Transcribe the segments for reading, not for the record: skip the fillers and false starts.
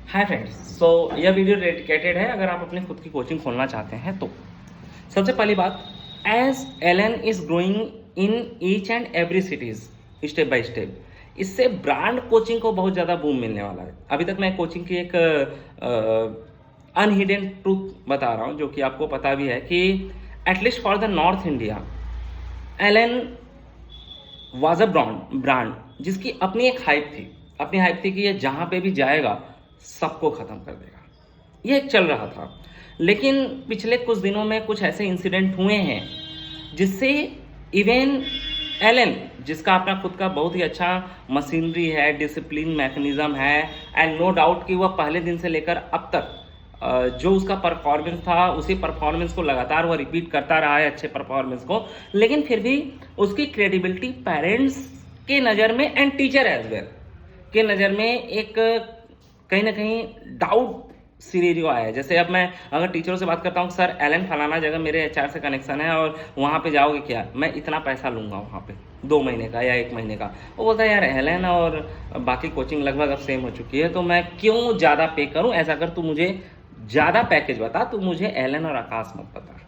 Hi friends, सो यह video dedicated है अगर आप अपनी खुद की कोचिंग खोलना चाहते हैं तो। सबसे पहली बात, as Allen is growing in each and every cities step by step, इससे ब्रांड कोचिंग को बहुत ज़्यादा बूम मिलने वाला है। अभी तक मैं कोचिंग की एक अनहिडन ट्रूथ बता रहा हूँ जो कि आपको पता भी है कि at least for the north India Allen was a brand जिसकी अपनी एक हाइप थी। अपनी हाइप थी कि ये जहाँ पे भी जाएगा सबको ख़त्म कर देगा। ये एक चल रहा था, लेकिन पिछले कुछ दिनों में कुछ ऐसे इंसिडेंट हुए हैं जिससे इवन एलन, जिसका अपना खुद का बहुत ही अच्छा मशीनरी है, डिसिप्लिन मैकेनिज्म है, एंड नो डाउट कि वह पहले दिन से लेकर अब तक जो उसका परफॉर्मेंस था उसी परफॉर्मेंस को लगातार वह रिपीट करता रहा है, अच्छे परफॉर्मेंस को। लेकिन फिर भी उसकी क्रेडिबिलिटी पेरेंट्स के नज़र में एंड टीचर एज वेल के नज़र में एक कहीं ना कहीं डाउट सिनेरियो आया है। जैसे अब मैं अगर टीचरों से बात करता हूँ, सर एलन फलाना जगह मेरे एचआर से कनेक्शन है और वहाँ पे जाओगे क्या, मैं इतना पैसा लूँगा वहाँ पे 2 महीने का या 1 महीने का। वो बोलता है यार एलन और बाकी कोचिंग लगभग अब सेम हो चुकी है, तो मैं क्यों ज़्यादा पे करूँ, ऐसा कर तू मुझे ज़्यादा पैकेज बता, तू मुझे एलन और आकाश मत बता।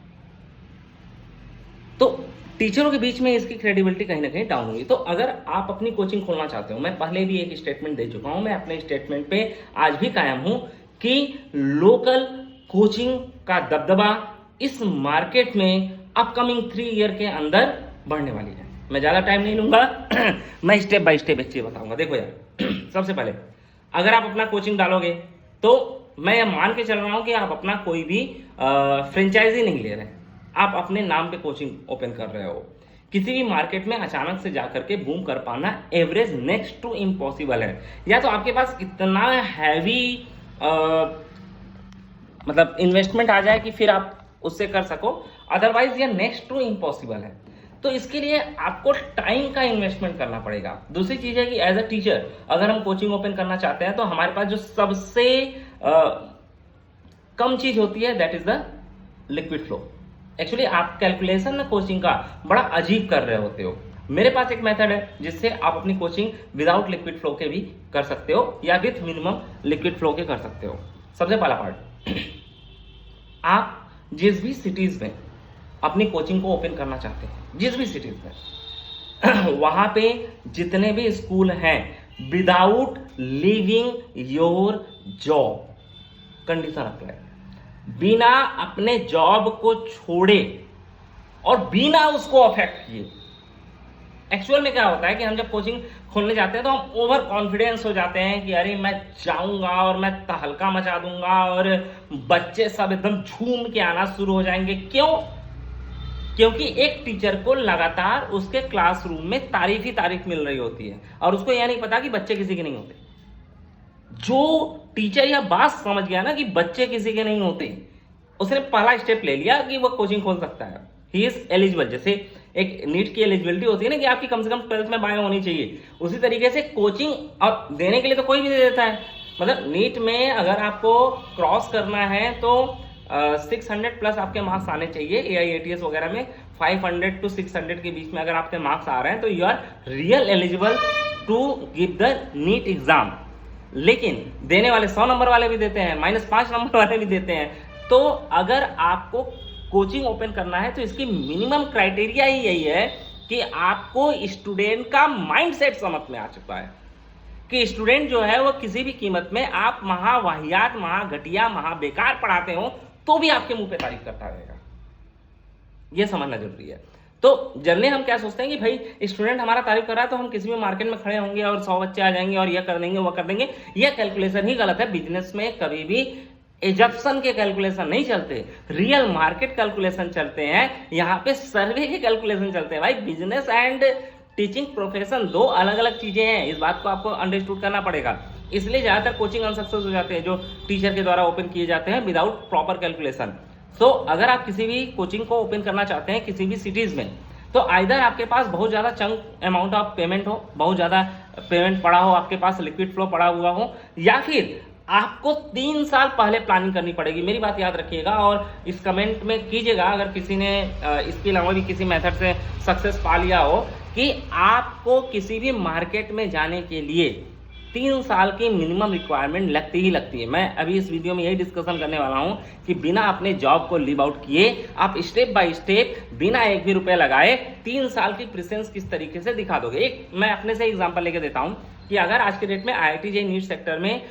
तो टीचरों के बीच में इसकी क्रेडिबिलिटी कहीं ना कहीं डाउन हुई। तो अगर आप अपनी कोचिंग खोलना चाहते हो, मैं पहले भी एक स्टेटमेंट दे चुका हूं, मैं अपने स्टेटमेंट पे आज भी कायम हूं कि लोकल कोचिंग का दबदबा इस मार्केट में अपकमिंग 3 ईयर के अंदर बढ़ने वाली है। मैं ज़्यादा टाइम नहीं लूंगा मैं स्टेप बाय स्टेप एक चीज़ बताऊंगा। देखो यार सबसे पहले अगर आप अपना कोचिंग डालोगे तो मैं ये मान के चल रहा हूं कि आप अपना कोई भी फ्रेंचाइजी नहीं ले रहे हैं, आप अपने नाम पे कोचिंग ओपन कर रहे हो। किसी भी मार्केट में अचानक से जाकर के बूम कर पाना एवरेज नेक्स्ट टू इम्पॉसिबल है। या तो आपके पास इतना हैवी मतलब इन्वेस्टमेंट आ जाए कि फिर आप उससे कर सको, अदरवाइज ये नेक्स्ट टू इम्पॉसिबल है। तो इसके लिए आपको टाइम का इन्वेस्टमेंट करना पड़ेगा। दूसरी चीज है कि एज अ टीचर अगर हम कोचिंग ओपन करना चाहते हैं तो हमारे पास जो सबसे कम चीज होती है that is the liquid flow. Actually आप कैलकुलेशन ना कोचिंग का बड़ा अजीब कर रहे होते हो। मेरे पास एक मेथड है जिससे आप अपनी कोचिंग विदाउट लिक्विड फ्लो के भी कर सकते हो या विथ मिनिमम लिक्विड फ्लो के कर सकते हो। सबसे पहला पार्ट, आप जिस भी सिटीज में अपनी कोचिंग को ओपन करना चाहते हैं, जिस भी सिटीज में वहां पे जितने भी स्कूल हैं, without leaving your job, condition apply, बिना अपने जॉब को छोड़े और बिना उसको अफेक्ट किए। एक्चुअल में क्या होता है कि हम जब कोचिंग खोलने जाते हैं तो हम ओवर कॉन्फिडेंस हो जाते हैं कि अरे मैं जाऊंगा और मैं तहलका मचा दूंगा और बच्चे सब एकदम झूम के आना शुरू हो जाएंगे। क्यों? क्योंकि एक टीचर को लगातार उसके क्लासरूम में तारीफ ही तारीफ मिल रही होती है और उसको यह नहीं पता कि बच्चे किसी के नहीं होते। जो टीचर यह बात समझ गया ना कि बच्चे किसी के नहीं होते, उसने पहला स्टेप ले लिया कि वह कोचिंग खोल सकता है। He is eligible. जैसे एक नीट की एलिजिबिलिटी होती है ना कि आपकी कम से कम 12th में बायो होनी चाहिए, उसी तरीके से कोचिंग अब देने के लिए तो कोई भी दे देता है। मतलब नीट में अगर आपको क्रॉस करना है तो 600 प्लस आपके मार्क्स आने चाहिए। AIATS वगैरह में 500 to 600 के बीच में अगर आपके मार्क्स आ रहे हैं तो you are real eligible to give the NEET exam. लेकिन देने वाले 100 नंबर वाले भी देते हैं, -5 नंबर वाले भी देते हैं। तो अगर आपको कोचिंग ओपन करना है तो इसकी मिनिमम क्राइटेरिया ही यही है कि आपको स्टूडेंट का माइंडसेट समझ में आ चुका है कि स्टूडेंट जो है वो किसी भी कीमत में, आप महावाहियात, महाघटिया, महाबेकार पढ़ाते हो तो भी आपके मुंह पे तारीफ करता रहेगा। यह समझना जरूरी है। तो जनरली हम क्या सोचते हैं कि भाई स्टूडेंट हमारा तारीफ कर रहा है तो हम किसी भी मार्केट में खड़े होंगे और 100 बच्चे आ जाएंगे और यह कर देंगे वो कर देंगे। यह कैलकुलेशन ही गलत है। बिजनेस में कभी भी एजप्शन के कैलकुलेशन नहीं चलते, रियल मार्केट कैलकुलेशन चलते हैं। यहाँ पे सर्वे के कैलकुलेशन चलते हैं। भाई बिजनेस एंड टीचिंग प्रोफेशन 2 अलग अलग चीजें हैं, इस बात को आपको अंडरस्टूड करना पड़ेगा। इसलिए ज्यादातर कोचिंग अनसक्सेस हो जाते हैं जो टीचर के द्वारा ओपन किए जाते हैं विदाउट प्रॉपर कैलकुलेशन। सो अगर आप किसी भी कोचिंग को ओपन करना चाहते हैं किसी भी सिटीज में, तो आइदर आपके पास बहुत ज्यादा चंक अमाउंट ऑफ पेमेंट हो, बहुत ज्यादा पेमेंट पड़ा हो, आपके पास लिक्विड फ्लो पड़ा हुआ हो, या फिर आपको 3 साल पहले प्लानिंग करनी पड़ेगी। मेरी बात याद रखिएगा और इस कमेंट में कीजिएगा अगर किसी ने इसके अलावा भी किसी मेथड से सक्सेस पा लिया हो, कि आपको किसी भी मार्केट में जाने के लिए 3 साल की मिनिमम रिक्वायरमेंट लगती ही लगती है। मैं अभी इस वीडियो में यही डिस्कशन करने वाला हूं कि बिना अपने जॉब को लीव आउट किए आप स्टेप बाय स्टेप बिना एक भी रुपए लगाए 3 साल की प्रेजेंस किस तरीके से दिखा दोगे। एक मैं अपने से एग्जांपल लेके देता हूं कि अगर आज के डेट में IIT JEE नीट सेक्टर में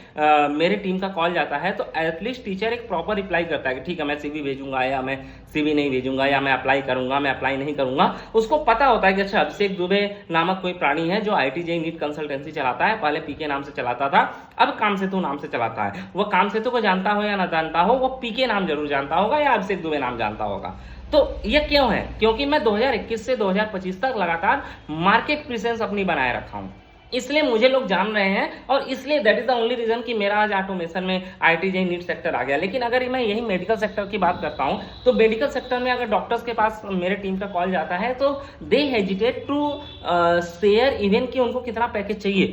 मेरे टीम का कॉल जाता है तो एटलीस्ट टीचर एक प्रॉपर रिप्लाई करता है कि ठीक है मैं CV भेजूंगा या मैं CV नहीं भेजूंगा या मैं अप्लाई करूंगा मैं अप्लाई नहीं करूंगा। उसको पता होता है कि अच्छा अभिषेक दुबे नामक कोई प्राणी है जो IIT JEE नीट कंसल्टेंसी चलाता है, पहले PK नाम से चलाता था, अब कामसेतु नाम से चलाता है। वो कामसेतु को जानता हो या ना जानता हो, वो PK नाम जरूर जानता होगा या अभिषेक दुबे नाम जानता होगा। तो ये क्यों है? क्योंकि मैं 2021 से 2025 तक लगातार मार्केट प्रेजेंस अपनी बनाए रखा हूं, इसलिए मुझे लोग जान रहे हैं और इसलिए that is the only reason कि मेरा आज ऑटोमेशन में IIT JEE नीट सेक्टर आ गया। लेकिन अगर मैं यही मेडिकल सेक्टर की बात करता हूं तो मेडिकल सेक्टर में अगर डॉक्टर्स के पास मेरे टीम का कॉल जाता है तो they hesitate to share even कि उनको कितना पैकेज चाहिए।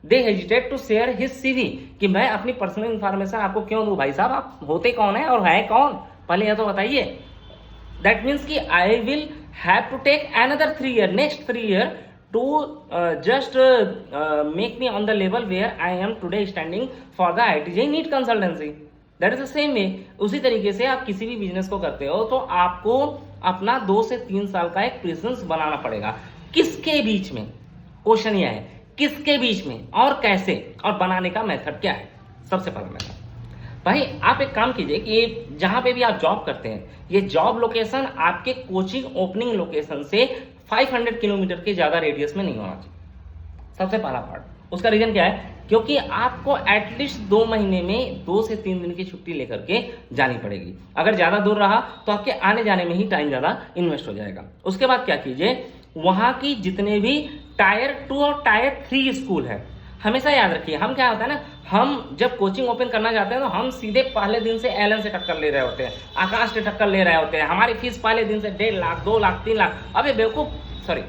They hesitate to share his CV कि मैं अपनी पर्सनल इंफॉर्मेशन आपको क्यों दूं भाई साहब, आप होते कौन है और है कौन, पहले यह तो बताइए। दैट मीन्स कि I will have to take another 3 year, next 3 year to just make me on the level where I am today standing for the IIT JEE NEET consultancy. That is the same way. उसी तरीके से आप किसी भी business को करते हो तो आपको अपना 2 से 3 साल का एक प्रेजेंस बनाना पड़ेगा। किसके बीच में? क्वेश्चन यह है किसके बीच में और कैसे, और बनाने का मेथड क्या है। सबसे पहला मेथड भाई आप एक काम कीजिए कि जहां पे भी आप जॉब करते हैं ये जॉब लोकेशन आपके कोचिंग ओपनिंग लोकेशन से 500 किलोमीटर के ज्यादा रेडियस में नहीं होना चाहिए। सबसे पहला पार्ट। उसका रीजन क्या है? क्योंकि आपको एटलीस्ट 2 महीने में 2 से 3 दिन की छुट्टी लेकर के जानी पड़ेगी। अगर ज्यादा दूर रहा तो आपके आने जाने में ही टाइम ज्यादा इन्वेस्ट हो जाएगा। उसके बाद क्या कीजिए, वहां की जितने भी टायर 2 और टायर 3 स्कूल है, हमेशा याद रखिए, हम क्या होता है ना, हम जब कोचिंग ओपन करना चाहते हैं तो हम सीधे पहले दिन से एलन से टक्कर ले रहे होते हैं, आकाश से टक्कर ले रहे होते हैं। हमारी फीस पहले दिन से 1.5 लाख 2 लाख 3 लाख। अबे बेवकूफ, सॉरी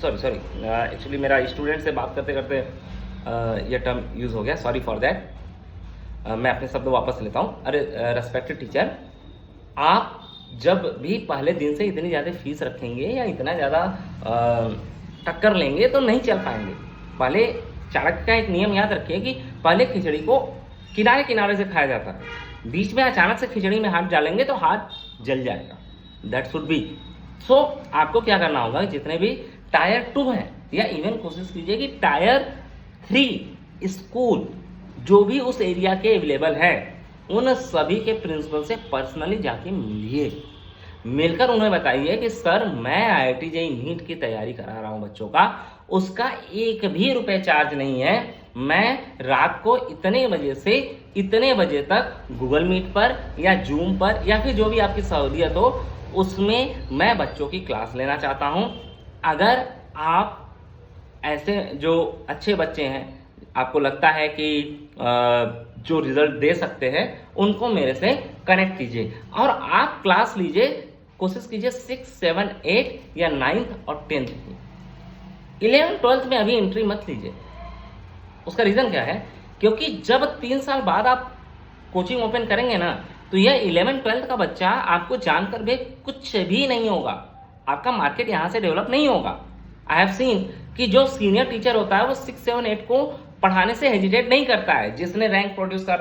एक्चुअली मेरा स्टूडेंट से बात करते करते ये टर्म यूज हो गया, सॉरी फॉर दैट। मैं अपने शब्द वापस लेता हूँ। अरे रेस्पेक्टेड टीचर, आप जब भी पहले दिन से इतनी ज़्यादा फीस रखेंगे या इतना ज़्यादा टक्कर लेंगे तो नहीं चल पाएंगे। पहले चाणक्य का एक नियम याद रखिए कि पहले खिचड़ी को किनारे किनारे से खाया जाता है, बीच में अचानक से खिचड़ी में हाथ डालेंगे तो हाथ जल जाएगा। दैट शुड बी सो। आपको क्या करना होगा, जितने भी टायर 2 हैं या इवन कोशिश कीजिए कि टायर 3 स्कूल जो भी उस एरिया के अवेलेबल है उन सभी के प्रिंसिपल से पर्सनली जाके मिलिए। मिलकर उन्हें बताइए कि सर मैं IIT JEE नीट की तैयारी करा रहा हूं बच्चों का, उसका 1 भी रुपए चार्ज नहीं है। मैं रात को इतने बजे से इतने बजे तक गूगल मीट पर या जूम पर या फिर जो भी आपकी सहूलियत हो उसमें मैं बच्चों की क्लास लेना चाहता हूं। अगर आप ऐसे जो अच्छे बच्चे हैं, आपको लगता है कि जो रिजल्ट दे सकते हैं, उनको मेरे से कनेक्ट कीजिए और आप क्लास लीजिए। कोशिश कीजिए 6, 7, 8 या 9th और 10th की। 11th 12th में अभी एंट्री मत लीजिए। उसका रीजन क्या है? क्योंकि जब 3 साल बाद आप कोचिंग ओपन करेंगे ना तो यह 11th 12th का बच्चा आपको जानकर भी कुछ भी नहीं होगा, आपका मार्केट यहां से डेवलप नहीं होगा। आई हैव सीन कि जो सीनियर टीचर होता है वो 6, 7, 8 को पढ़ाने से हेजिटेट नहीं करता है, जिसने रैंक प्रोड्यूस कर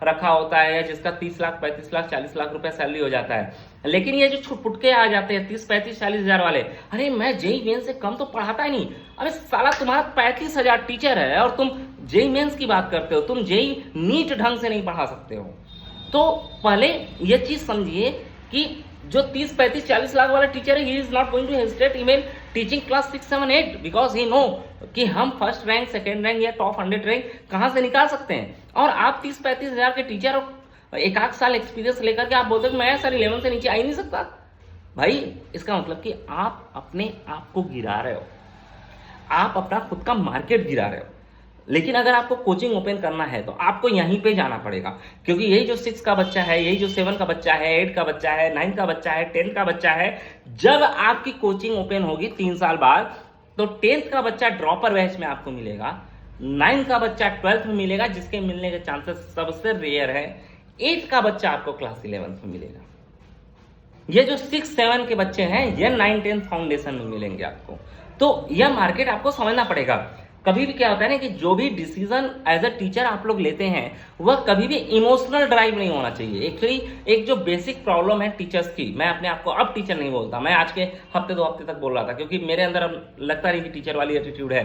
रखा होता है या जिसका 30 लाख 35 लाख 40 लाख रुपए सैलरी हो जाता है। लेकिन ये जो छुटपुटके आ जाते हैं 30, 35, 40 हजार वाले, अरे मैं JEE मेंस से कम तो पढ़ाता ही नहीं। अरे साला तुम्हारा 35 हजार टीचर है और तुम JEE मेंस की बात करते हो, तुम JEE नीट ढंग से नहीं पढ़ा सकते हो। तो पहले ये चीज समझिए कि जो 30, 35, 40 लाख वाला टीचर है, he is not going to hesitate even teaching class 6, 7, 8 because he know कि हम फर्स्ट रैंक, सेकेंड रैंक या टॉप 100 रैंक कहां से निकाल सकते हैं। और आप 30-35 हजार के टीचर और 1-8 साल एक्सपीरियंस लेकर के आप बोलते हो मैं सर 11 से नीचे आ ही नहीं सकता। भाई इसका मतलब कि आप अपने आप को गिरा रहे हो, आप अपना खुद का मार्केट गिरा रहे हो। लेकिन अगर आपको कोचिंग ओपन करना है तो आपको यहीं पे जाना पड़ेगा, क्योंकि यही जो 6 का बच्चा है, यही जो 7 का बच्चा है, 8 का बच्चा है, 9 का बच्चा है, 10 का बच्चा है, जब आपकी कोचिंग ओपन होगी 3 साल बाद तो 10th का बच्चा ड्रॉपर बैच में आपको मिलेगा, 9 का बच्चा 12th में मिलेगा जिसके मिलने के चांसेस सबसे रेयर है, 8 का बच्चा आपको क्लास 11th में मिलेगा। ये जो 6, 7 के बच्चे हैं ये 9, 10 फाउंडेशन में मिलेंगे आपको। तो यह मार्केट आपको समझना पड़ेगा। कभी भी क्या होता है ना कि जो भी डिसीजन एज अ टीचर आप लोग लेते हैं वह कभी भी इमोशनल ड्राइव नहीं होना चाहिए। एक्चुअली एक जो बेसिक प्रॉब्लम है टीचर्स की, मैं अपने आप को अब टीचर नहीं बोलता, मैं आज के हफ्ते 2 हफ्ते तक बोल रहा था क्योंकि मेरे अंदर अब लगता नहीं कि टीचर वाली एटीट्यूड है।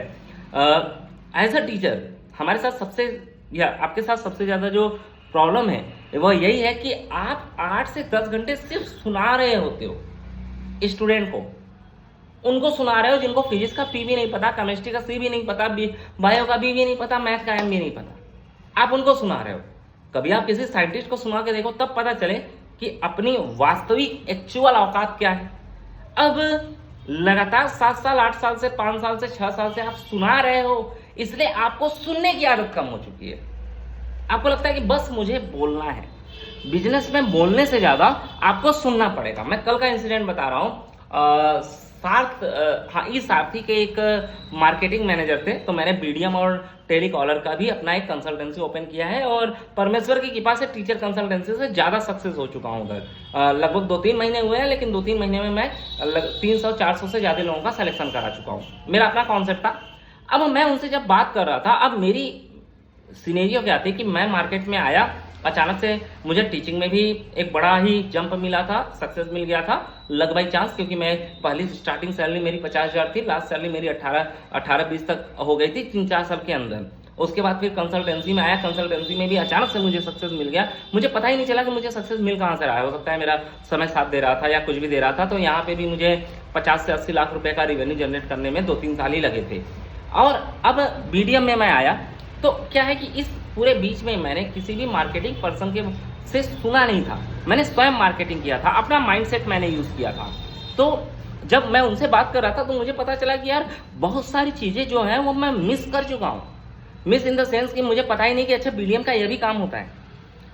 एज अ टीचर हमारे साथ सबसे या आपके साथ सबसे ज़्यादा जो प्रॉब्लम है वह यही है कि आप 8 से 10 घंटे सिर्फ सुना रहे होते हो स्टूडेंट को, उनको सुना रहे हो जिनको फिजिक्स का पी भी नहीं पता, केमिस्ट्री का सी भी नहीं पता, बायो का बी भी नहीं पता, मैथ का एम भी नहीं पता, आप उनको सुना रहे हो। कभी आप किसी साइंटिस्ट को सुना के देखो, तब पता चले कि अपनी वास्तविक एक्चुअल औकात क्या है। अब लगातार 7 साल 8 साल से 5 साल से 6 साल से आप सुना रहे हो, इसलिए आपको सुनने की आदत कम हो चुकी है। आपको लगता है कि बस मुझे बोलना है। बिजनेस में बोलने से ज्यादा आपको सुनना पड़ेगा। मैं कल का इंसिडेंट बता रहा हूँ। सारथी के एक मार्केटिंग मैनेजर थे, तो मैंने बीडीएम और टेलीकॉलर का भी अपना एक कंसल्टेंसी ओपन किया है और परमेश्वर की कृपा से टीचर कंसल्टेंसी से ज़्यादा सक्सेस हो चुका हूँ उधर। लगभग 2-3 महीने हुए हैं, लेकिन 2-3 महीने में मैं 300-400 से ज़्यादा लोगों का सिलेक्शन करा चुका हूँ। मेरा अपना कॉन्सेप्ट था। अब मैं उनसे जब बात कर रहा था, अब मेरी सिनेरियो क्या थी कि मैं मार्केट में आया, अचानक से मुझे टीचिंग में भी एक बड़ा ही जंप मिला था, सक्सेस मिल गया था लग बाई चांस, क्योंकि मैं पहली स्टार्टिंग सैलरी मेरी 50,000 थी, लास्ट सैलरी मेरी 18-20 तक हो गई थी 3-4 साल के अंदर। उसके बाद फिर कंसल्टेंसी में आया, कंसल्टेंसी में भी अचानक से मुझे सक्सेस मिल गया। मुझे पता ही नहीं चला कि मुझे सक्सेस मिल कहाँ से रहा है। हो सकता है मेरा समय साथ दे रहा था या कुछ भी दे रहा था। तो यहाँ पे भी मुझे 50 से 80 लाख रुपए का रिवेन्यू जनरेट करने में 2-3 साल ही लगे थे। और अब बीडीएम में मैं आया, तो क्या है कि इस पूरे बीच में मैंने किसी भी मार्केटिंग पर्सन के से सुना नहीं था। मैंने स्वयं मार्केटिंग किया था, अपना माइंडसेट मैंने यूज किया था। तो जब मैं उनसे बात कर रहा था तो मुझे पता चला कि यार बहुत सारी चीजें जो हैं वो मैं मिस कर चुका हूँ। मिस इन द सेंस कि मुझे पता ही नहीं कि अच्छा बीडीएम का यह भी काम होता है,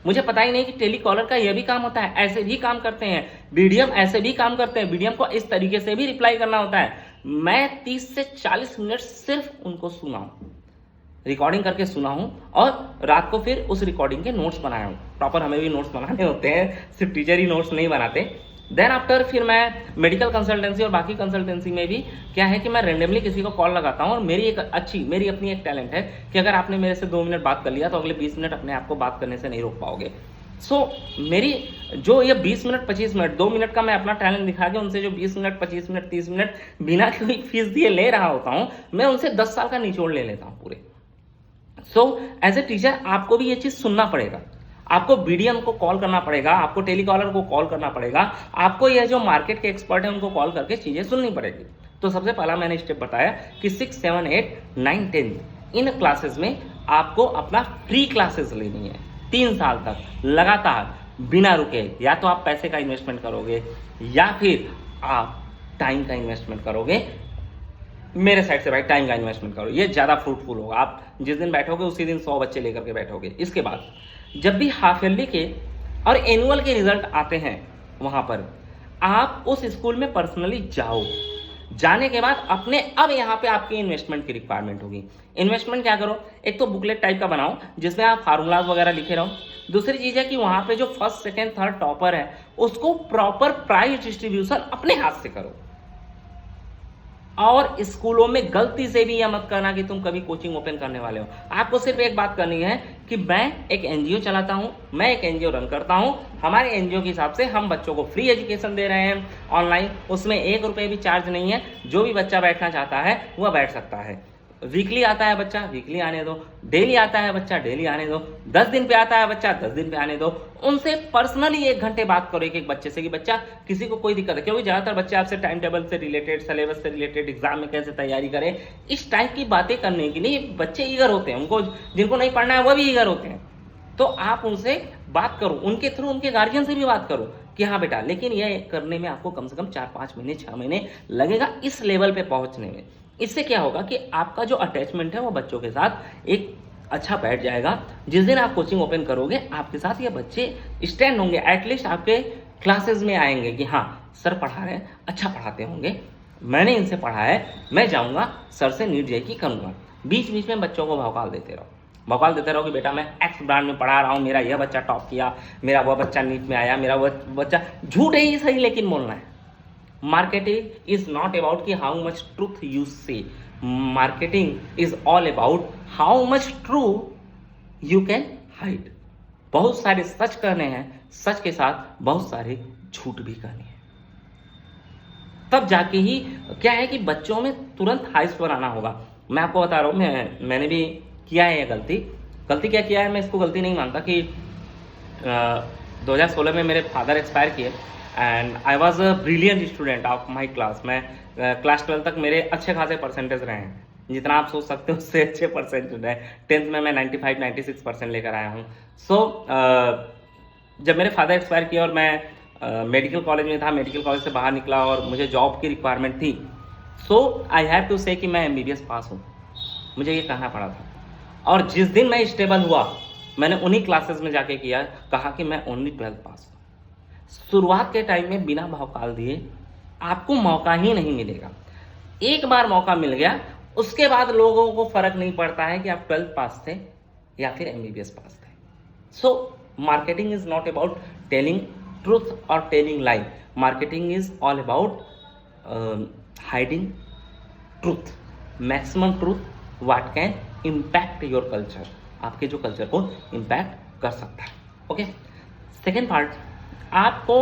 मुझे पता ही नहीं कि टेलीकॉलर का यह भी काम होता है, ऐसे भी काम करते हैं बीडीएम, ऐसे भी काम करते हैं बीडीएम को इस तरीके से भी रिप्लाई करना होता है। मैं 30 से 40 मिनट सिर्फ उनको सुना हूँ, रिकॉर्डिंग करके सुना हूँ और रात को फिर उस रिकॉर्डिंग के नोट्स बनाया हूँ। प्रॉपर हमें भी नोट्स बनाने होते हैं, सिर्फ टीचर ही नोट्स नहीं बनाते। देन आफ्टर फिर मैं मेडिकल कंसल्टेंसी और बाकी कंसल्टेंसी में भी क्या है कि मैं रेंडमली किसी को कॉल लगाता हूँ। और मेरी अपनी एक टैलेंट है कि अगर आपने मेरे से 2 मिनट बात कर लिया तो अगले 20 मिनट अपने आप को बात करने से नहीं रोक पाओगे। मेरी जो ये 20 मिनट 25 मिनट 2 मिनट का मैं अपना टैलेंट दिखा के उनसे जो 20 मिनट 25 मिनट 30 मिनट बिना कोई फीस दिए ले रहा होता हूँ, मैं उनसे 10 साल का निचोड़ ले लेता हूँ पूरे। एज ए टीचर आपको भी ये चीज सुनना पड़ेगा, आपको बीडीएम को कॉल करना पड़ेगा, आपको टेलीकॉलर को कॉल करना पड़ेगा, आपको यह जो मार्केट के एक्सपर्ट है उनको कॉल करके चीजें सुननी पड़ेगी। तो सबसे पहला मैंने स्टेप बताया कि 6, 7, 8, 9, 10 इन क्लासेस में आपको अपना फ्री क्लासेस लेनी है 3 साल तक लगातार बिना रुके। या तो आप पैसे का इन्वेस्टमेंट करोगे या फिर आप टाइम का इन्वेस्टमेंट करोगे। मेरे साइड से भाई टाइम का इन्वेस्टमेंट करो, ये ज़्यादा फ्रूटफुल होगा। आप जिस दिन बैठोगे उसी दिन 100 बच्चे लेकर के बैठोगे। इसके बाद जब भी हाफ ईयरली के और एनुअल के रिजल्ट आते हैं, वहाँ पर आप उस स्कूल में पर्सनली जाओ। जाने के बाद अपने अब यहाँ पे आपकी इन्वेस्टमेंट की रिक्वायरमेंट होगी। इन्वेस्टमेंट क्या करो, एक तो बुकलेट टाइप का बनाओ जिसमें आप फार्मूलाज वगैरह लिखे रहो। दूसरी चीज़ है कि वहाँ पे जो फर्स्ट सेकेंड थर्ड टॉपर है उसको प्रॉपर प्राइस डिस्ट्रीब्यूशन अपने हाथ से करो। और स्कूलों में गलती से भी यह मत करना कि तुम कभी कोचिंग ओपन करने वाले हो। आपको सिर्फ एक बात करनी है कि मैं एक एनजीओ चलाता हूं, मैं एक एनजीओ रन करता हूं, हमारे एनजीओ के हिसाब से हम बच्चों को फ्री एजुकेशन दे रहे हैं ऑनलाइन, उसमें 1 रुपये भी चार्ज नहीं है। जो भी बच्चा बैठना चाहता है वह बैठ सकता है। वीकली आता है बच्चा, वीकली आने दो, डेली आता है बच्चा, डेली आने दो, 10 दिन पे आता है बच्चा, 10 दिन पे आने दो। उनसे पर्सनली 1 घंटे बात करो एक बच्चे से कि बच्चा किसी को कोई दिक्कत है, क्योंकि ज्यादातर बच्चे आपसे टाइम टेबल से रिलेटेड, सिलेबस से रिलेटेड, एग्जाम में कैसे तैयारी करें, इस टाइप की बातें करने के लिए बच्चे ईगर होते हैं। उनको जिनको नहीं पढ़ना है वह भी ईगर होते हैं। तो आप उनसे बात करो, उनके थ्रू उनके गार्जियन से भी बात करो कि हाँ बेटा, लेकिन यह करने में आपको कम से कम 4-5 महीने 6 महीने लगेगा इस लेवल पे पहुंचने में। इससे क्या होगा कि आपका जो अटैचमेंट है वो बच्चों के साथ एक अच्छा बैठ जाएगा। जिस दिन आप कोचिंग ओपन करोगे आपके साथ ये बच्चे स्टैंड होंगे, एटलीस्ट आपके क्लासेस में आएंगे कि हाँ सर पढ़ा रहे हैं, अच्छा पढ़ाते होंगे, मैंने इनसे पढ़ा है, मैं जाऊंगा सर से नीट जेईई करूंगा। बीच बीच में बच्चों को भौकाल देते रहो कि बेटा मैं एक्स ब्रांड में पढ़ा रहा हूँ, मेरा यह बच्चा टॉप किया, मेरा वह बच्चा नीट में आया, मेरा वह बच्चा, झूठ है ही सही लेकिन बोलना है। मार्केटिंग इज नॉट अबाउट कि हाउ मच ट्रूथ यू से, marketing is all about how much true you can hide. बहुत सारे सच कहने हैं, सच के साथ बहुत सारे झूठ भी कहने हैं, तब जाके ही क्या है कि बच्चों में तुरंत हाइस्ट बनाना होगा। मैं आपको बता रहा हूँ, मैंने भी किया है ये गलती क्या किया है, मैं इसको गलती नहीं मानता कि 2016 में मेरे फादर एक्सपायर किए and I was a brilliant student of my class. मैं क्लास 12 तक मेरे अच्छे खासे परसेंटेज रहे हैं, जितना आप सोच सकते हो उससे अच्छे परसेंटेज रहे। 10th में मैं 95-96% लेकर आया हूँ। जब मेरे फादर एक्सपायर किए और मैं मेडिकल कॉलेज में था, मेडिकल कॉलेज से बाहर निकला और मुझे जॉब की रिक्वायरमेंट थी, आई हैव टू से कि मैं MBBS पास हूँ, मुझे ये कहना पड़ा था। और जिस दिन मैं स्टेबल हुआ, मैंने उन्हीं क्लासेस में जाके कहा कि मैं ओनली 12th पास हूँ। शुरुआत के टाइम में बिना भौकाल दिए आपको मौका ही नहीं मिलेगा। एक बार मौका मिल गया, उसके बाद लोगों को फर्क नहीं पड़ता है कि आप 12th पास थे या फिर MBBS पास थे। So marketing is not about telling truth और telling lie, marketing is all about hiding truth, maximum truth what can impact your culture, आपके जो कल्चर को इम्पैक्ट कर सकता है। ओके, सेकेंड पार्ट, आपको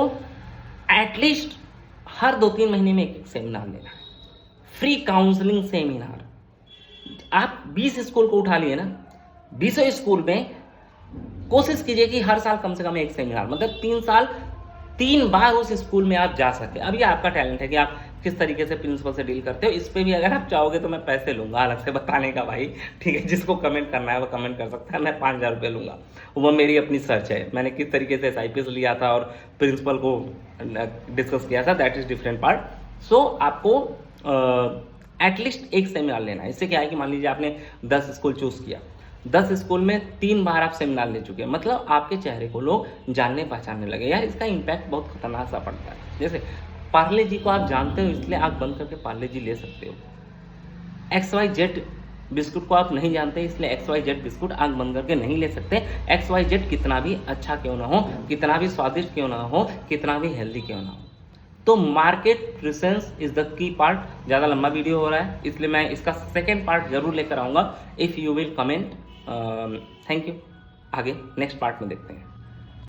एटलीस्ट हर 2-3 महीने में एक सेमिनार लेना है, फ्री काउंसलिंग सेमिनार। आप 20 स्कूल को उठा लिए ना, 20 स्कूल में कोशिश कीजिए कि हर साल कम से कम एक सेमिनार, मतलब 3 साल 3 बार उस स्कूल में आप जा सके। अब ये आपका टैलेंट है कि आप किस तरीके से प्रिंसिपल से डील करते हो। इस पे भी अगर आप चाहोगे तो मैं पैसे लूंगा अलग से बताने का भाई, ठीक है। जिसको कमेंट करना है वो कमेंट कर सकता है, मैं 5000 रुपये लूंगा, वो मेरी अपनी सर्च है। मैंने किस तरीके से SIPS लिया था और प्रिंसिपल को डिस्कस किया था, दैट इज डिफरेंट पार्ट। सो आपको एटलीस्ट एक सेमिनार लेना है। इससे क्या है कि मान लीजिए आपने 10 स्कूल चूज किया, 10 स्कूल में 3 बार आप सेमिनार ले चुके हैं, मतलब आपके चेहरे को लोग जानने पहचानने लगे। यार इसका इम्पैक्ट बहुत खतरनाक सा पड़ता है। जैसे पार्ले जी को आप जानते हो इसलिए आंख बंद करके पार्ले जी ले सकते हो, XYZ बिस्कुट को आप नहीं जानते इसलिए XYZ बिस्कुट आंख बंद करके नहीं ले सकते। XYZ कितना भी अच्छा क्यों ना हो, कितना भी स्वादिष्ट क्यों ना हो, कितना भी हेल्दी क्यों ना हो। तो market presence is the key part. ज़्यादा लंबा वीडियो हो रहा है इसलिए मैं इसका सेकेंड पार्ट जरूर लेकर आऊँगा, if you will comment. Thank you. आगे नेक्स्ट पार्ट में देखते हैं।